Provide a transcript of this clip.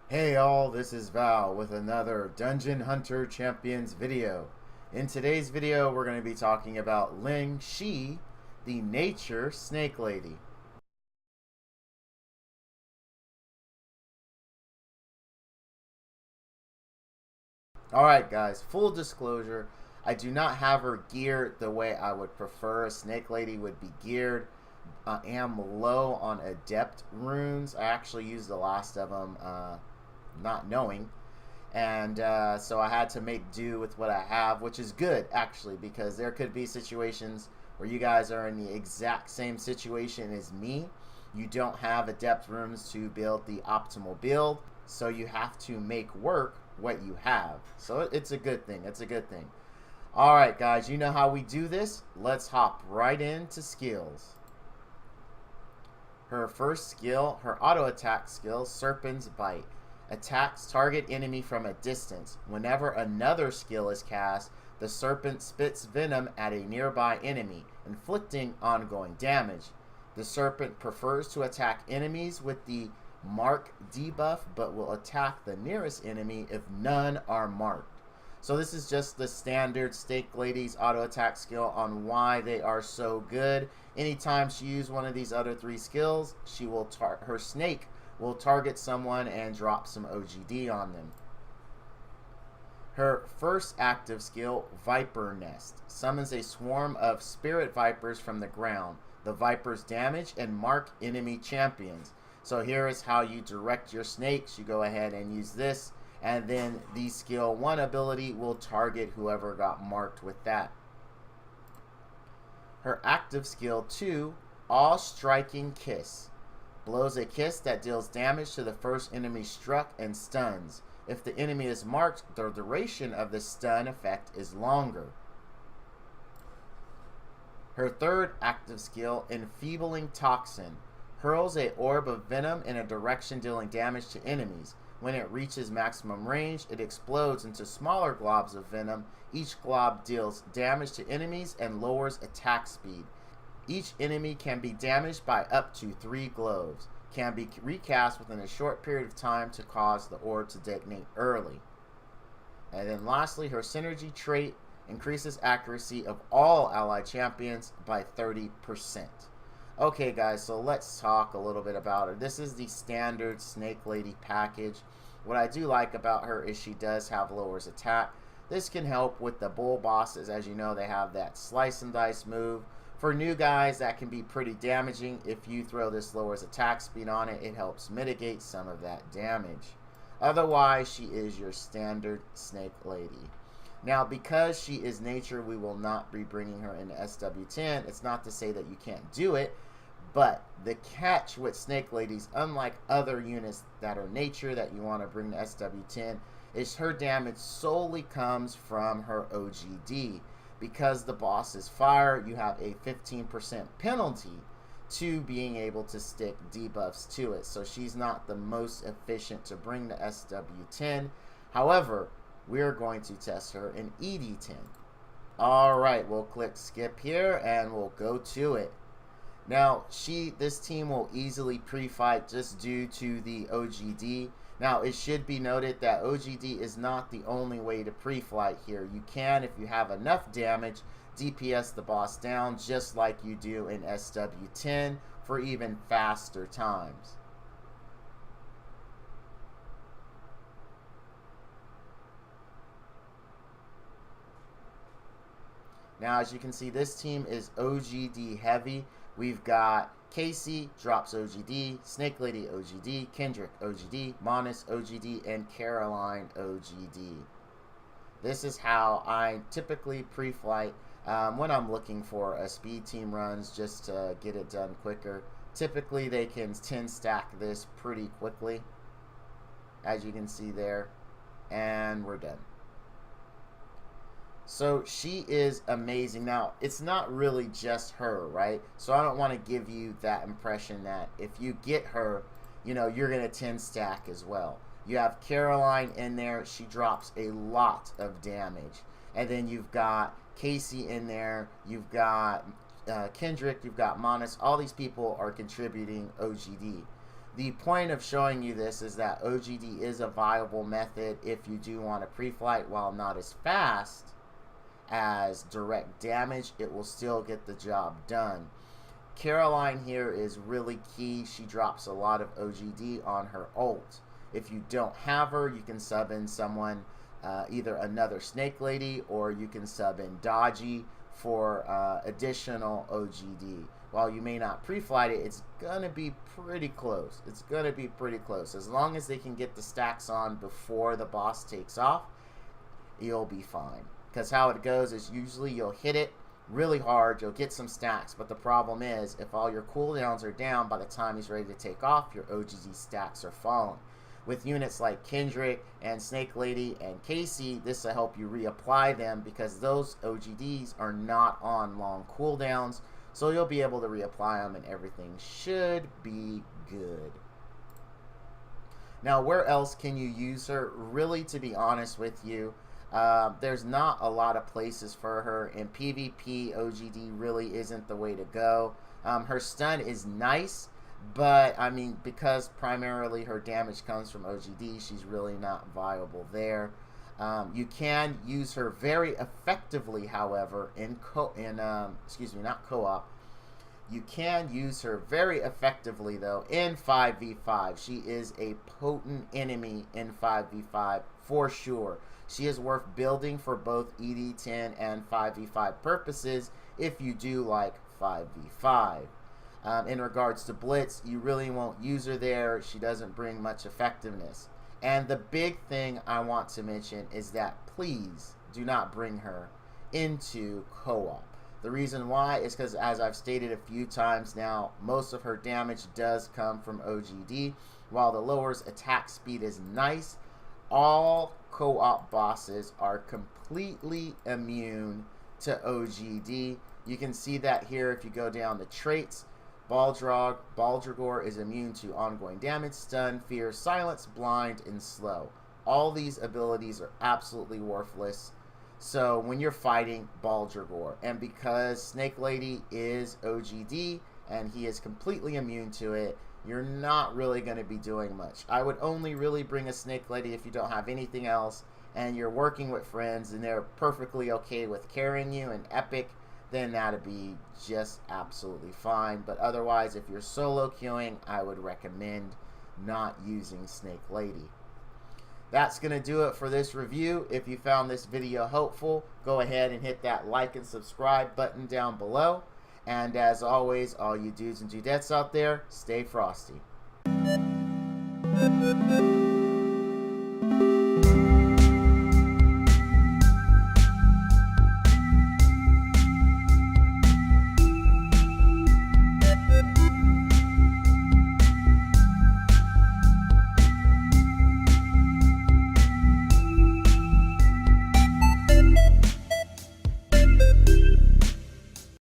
Hey all, this is Val with another Dungeon Hunter Champions video. In today's video, we're going to be talking about Lingshe, the Nature Snake Lady. Alright guys, full disclosure, I do not have her geared the way I would prefer a Snake Lady would be geared. I am low on Adept runes. I actually used the last of them not knowing. And so I had to make do with what I have, which is good actually, because there could be situations where you guys are in the exact same situation as me. You don't have adept rooms to build the optimal build, so you have to make work what you have. So it's a good thing. It's a good thing. All right, guys, you know how we do this. Let's hop right into skills. Her first skill, her auto attack skill, Serpent's Bite. Attacks target enemy from a distance. Whenever another skill is cast, the serpent spits venom at a nearby enemy, inflicting ongoing damage. The serpent prefers to attack enemies with the mark debuff, but will attack the nearest enemy if none are marked. So this is just the standard Snake Lady's auto attack skill on why they are so good. Anytime she uses one of these other three skills, she will her snake will target someone and drop some OGD on them. Her first active skill, Viper Nest, summons a swarm of spirit vipers from the ground. The vipers damage and mark enemy champions. So here is how you direct your snakes. You go ahead and use this, and then the skill 1 ability will target whoever got marked with that. Her active skill 2, All Striking Kiss, blows a kiss that deals damage to the first enemy struck and stuns. If the enemy is marked, the duration of the stun effect is longer. Her third active skill, Enfeebling Toxin, hurls an orb of venom in a direction dealing damage to enemies. When it reaches maximum range, it explodes into smaller globs of venom. Each glob deals damage to enemies and lowers attack speed. Each enemy can be damaged by up to 3 globes. Can be recast within a short period of time to cause the orb to detonate early. And then lastly, her synergy trait increases accuracy of all allied champions by 30%. Okay guys, so let's talk a little bit about her. This is the standard Snake Lady package. What I do like about her is she does have lowers attack. This can help with the bull bosses. As you know, they have that slice and dice move. For new guys, that can be pretty damaging. If you throw this lowers attack speed on it, it helps mitigate some of that damage. Otherwise, she is your standard Snake Lady. Now, because she is nature, we will not be bringing her into SW10. It's not to say that you can't do it, but the catch with Snake Ladies, unlike other units that are nature that you want to bring to SW10, is her damage solely comes from her OGD. Because the boss is fire, you have a 15% penalty to being able to stick debuffs to it. So she's not the most efficient to bring to SW10. However, we're going to test her in ED10. Alright, we'll click skip here and we'll go to it. Now, this team will easily pre-fight just due to the OGD. Now, it should be noted that OGD is not the only way to pre-flight here. You can, if you have enough damage, DPS the boss down just like you do in SW10 for even faster times. Now, as you can see, this team is OGD heavy. We've got Casey drops OGD, Snake Lady OGD, Kendrick OGD, Monis OGD, and Caroline OGD. This is how I typically pre-flight when I'm looking for a speed team runs just to get it done quicker. Typically, they can 10 stack this pretty quickly, as you can see there, and we're done. So she is amazing. Now, it's not really just her, right? So I don't want to give you that impression that if you get her, you know, you're going to 10 stack as well. You have Caroline in there. She drops a lot of damage. And then you've got Casey in there. You've got Kendrick. You've got Monis. All these people are contributing OGD. The point of showing you this is that OGD is a viable method if you do want a pre-flight. While not as fast as direct damage, it will still get the job done. Caroline here is really key. She drops a lot of OGD on her ult. If you don't have her, you can sub in someone, either another Snake Lady, or you can sub in Dodgy for additional OGD. While you may not pre-flight it, it's going to be pretty close. It's going to be pretty close. As long as they can get the stacks on before the boss takes off, you'll be fine. Because how it goes is usually you'll hit it really hard, you'll get some stacks, but the problem is if all your cooldowns are down by the time he's ready to take off, your OGD stacks are falling. With units like Kendrick and Snake Lady and Casey, this will help you reapply them because those OGDs are not on long cooldowns, so you'll be able to reapply them and everything should be good. Now, where else can you use her? Really, to be honest with you, there's not a lot of places for her. In PvP, OGD really isn't the way to go. Her stun is nice, but I mean, because primarily her damage comes from OGD, she's really not viable there. You can use her very effectively, however, in not co-op. You can use her very effectively, though, in 5v5. She is a potent enemy in 5v5 for sure. She is worth building for both ED10 and 5v5 purposes if you do like 5v5. In regards to Blitz, you really won't use her there. She doesn't bring much effectiveness. And the big thing I want to mention is that please do not bring her into co-op. The reason why is because, as I've stated a few times now, most of her damage does come from OGD. While the lower's attack speed is nice, all co-op bosses are completely immune to OGD. You can see that here if you go down to traits. Baldragor is immune to ongoing damage, stun, fear, silence, blind, and slow. All these abilities are absolutely worthless. So when you're fighting Baldragor, and because Snake Lady is OGD and he is completely immune to it, you're not really going to be doing much. I would only really bring a Snake Lady if you don't have anything else and you're working with friends and they're perfectly okay with carrying you in Epic, then that'd be just absolutely fine. But otherwise, if you're solo queuing, I would recommend not using Snake Lady. That's going to do it for this review. If you found this video helpful, go ahead and hit that like and subscribe button down below. And as always, all you dudes and dudettes out there, stay frosty.